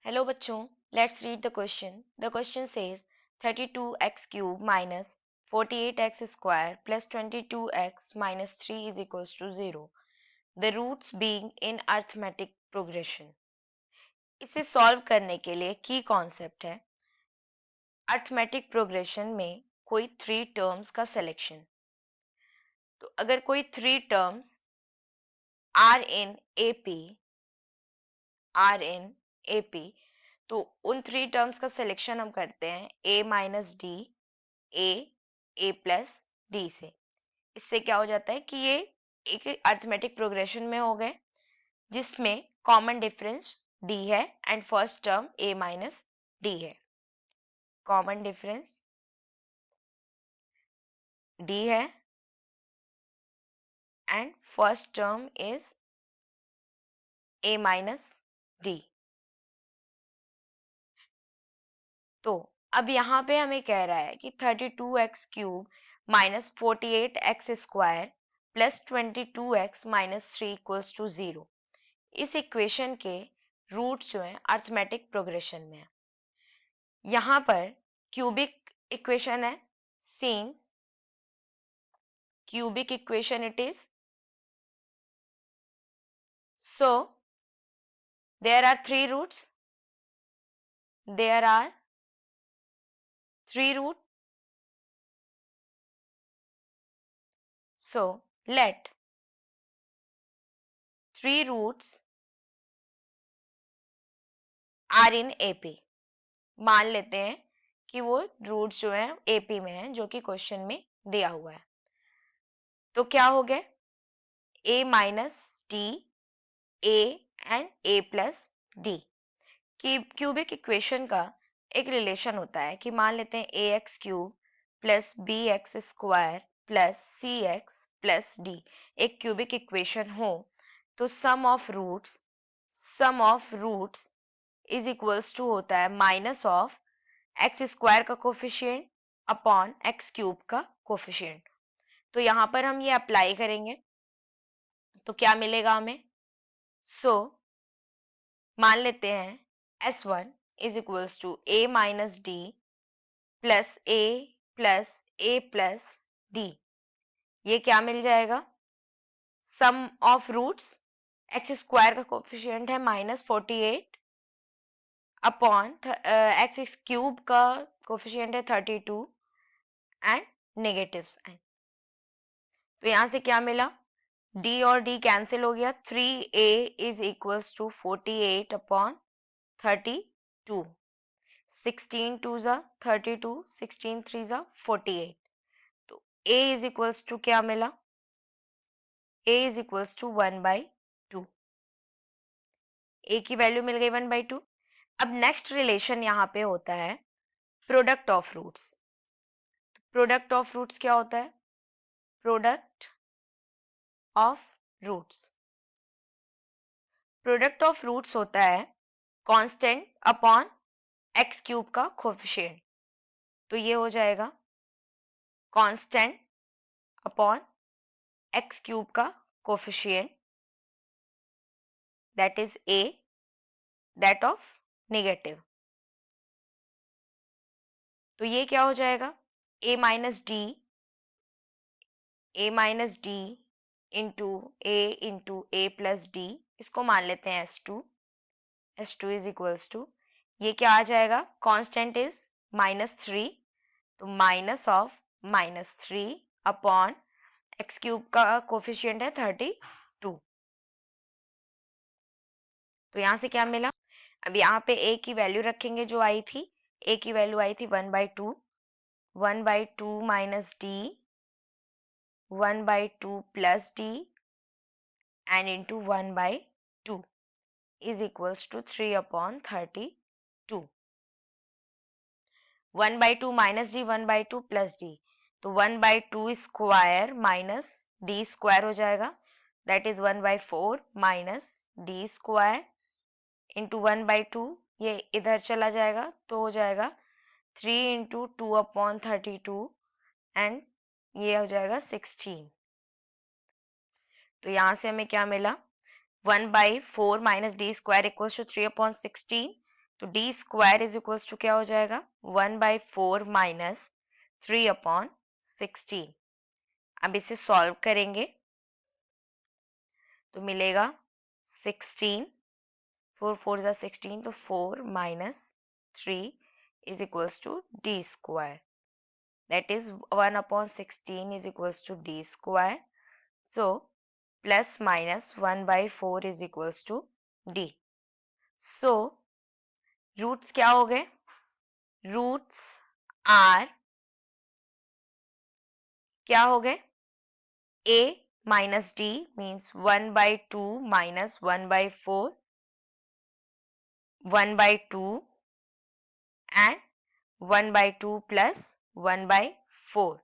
Hello बच्चों, let's read the question. The question says 32x cube minus 48x square plus 22x minus 3 is equals to 0. The roots being in arithmetic progression. इसे solve करने के लिए की concept है arithmetic progression में कोई 3 terms का सिलेक्शन. तो अगर कोई 3 टर्म्स आर इन एपी तो उन 3 टर्म्स का सिलेक्शन हम करते हैं a minus D A plus D से. इससे क्या हो जाता है कि ये एक अर्थमेटिक प्रोग्रेशन में हो गए जिसमें कॉमन डिफरेंस d है and first term a minus D है. कॉमन डिफरेंस d है and first term is a minus D. तो अब यहाँ पे हमें कह रहा है कि 32x cube minus 48x square plus 22x minus 3 equals to 0. इस इक्वेशन के रूट जो है अर्थमेटिक प्रोग्रेशन में है. यहाँ पर क्यूबिक इक्वेशन है. Since cubic equation it is, so there are three roots. There are three roots. So let three roots are in AP. मान लेते हैं कि वो रूट्स जो हैं AP में हैं जो कि क्वेश्चन में दिया हुआ है. तो क्या हो गया a minus d a and a plus d. Cubic equation का एक रिलेशन होता है कि मान लेते हैं a x cube plus b x square plus c x plus d एक क्यूबिक इक्वेशन हो तो sum of roots is equals to होता है माइनस ऑफ एक्स स्क्वायर का कोफिशिएंट अपॉन एक्स क्यूब का कोफिशिएंट. तो यहाँ पर हम ये अप्लाई करेंगे तो क्या मिलेगा हमें. सो मान लेते हैं S1 is equals to a minus d plus a plus d. ये क्या मिल जाएगा. सम ऑफ रूट्स एक्स स्क्वायर का कोफिशिएंट है माइनस 48 अपॉन एक्स क्यूब का कोफिशिएंट है 32 एंड नेगेटिव साइन. तो यहां से क्या मिला d और d कैंसिल हो गया. 3a is equals to 48 upon 32. 16 2 जा 32, 16 3 जा 48. तो a is equals to क्या मिला. a is equals to 1/2. a की वैल्यू मिल गई 1/2. अब नेक्स्ट रिलेशन यहाँ पे होता है product of roots. Product of roots क्या होता है. Product of roots product of roots होता है कांस्टेंट अपॉन एक्स क्यूब का कोफिशिएंट. तो ये हो जाएगा कांस्टेंट अपॉन एक्स क्यूब का coefficient that is a that of negative. तो ये क्या हो जाएगा a minus d into a plus d. इसको मान लेते हैं S2 is equals to ये क्या आ जाएगा कांस्टेंट इज -3 तो minus of -3 upon x cube का कोफिशिएंट है 32. तो यहां से क्या मिला. अब यहाँ पे a की वैल्यू रखेंगे जो आई थी. a की वैल्यू आई थी 1/2 minus d 1/2 plus d and into 1/2 is equals to 3 upon 32. 1/2 minus d 1/2 plus d तो 1/2 स्क्वायर माइनस d स्क्वायर हो जाएगा that is 1/4 minus d square into 1/2 ये इधर चला जाएगा तो हो जाएगा 3 इंटू 2 अपॉन 32 एंड ये हो जाएगा 16. तो यहां से हमें क्या मिला 1/4 minus d square equals to 3 upon 16. तो d square is equals to क्या हो जाएगा 1/4 माइनस 3/16। अब इसे सॉल्व करेंगे तो मिलेगा 16, 4 4 जा 16, तो 4 minus 3 is equals to d square, that is 1/16 is equals to d square. So plus minus 1/4 is equals to d. So roots क्या हो गए? Roots are क्या हो गए? a minus d means 1/2 minus 1/4, 1/2 and 1/2 plus 1/4.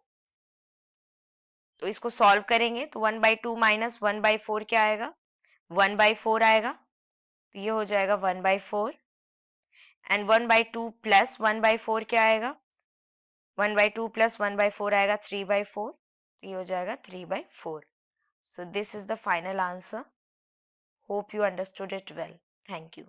तो इसको solve करेंगे तो 1/2 माइनस 1/4 क्या आएगा? 1/4 आएगा, तो ये हो जाएगा 1/4 एंड 1/2 प्लस 1/4 क्या आएगा? 1/2 प्लस 1/4 आएगा 3/4, तो ये हो जाएगा 3/4. So this is the final answer. Hope you understood it well. Thank you.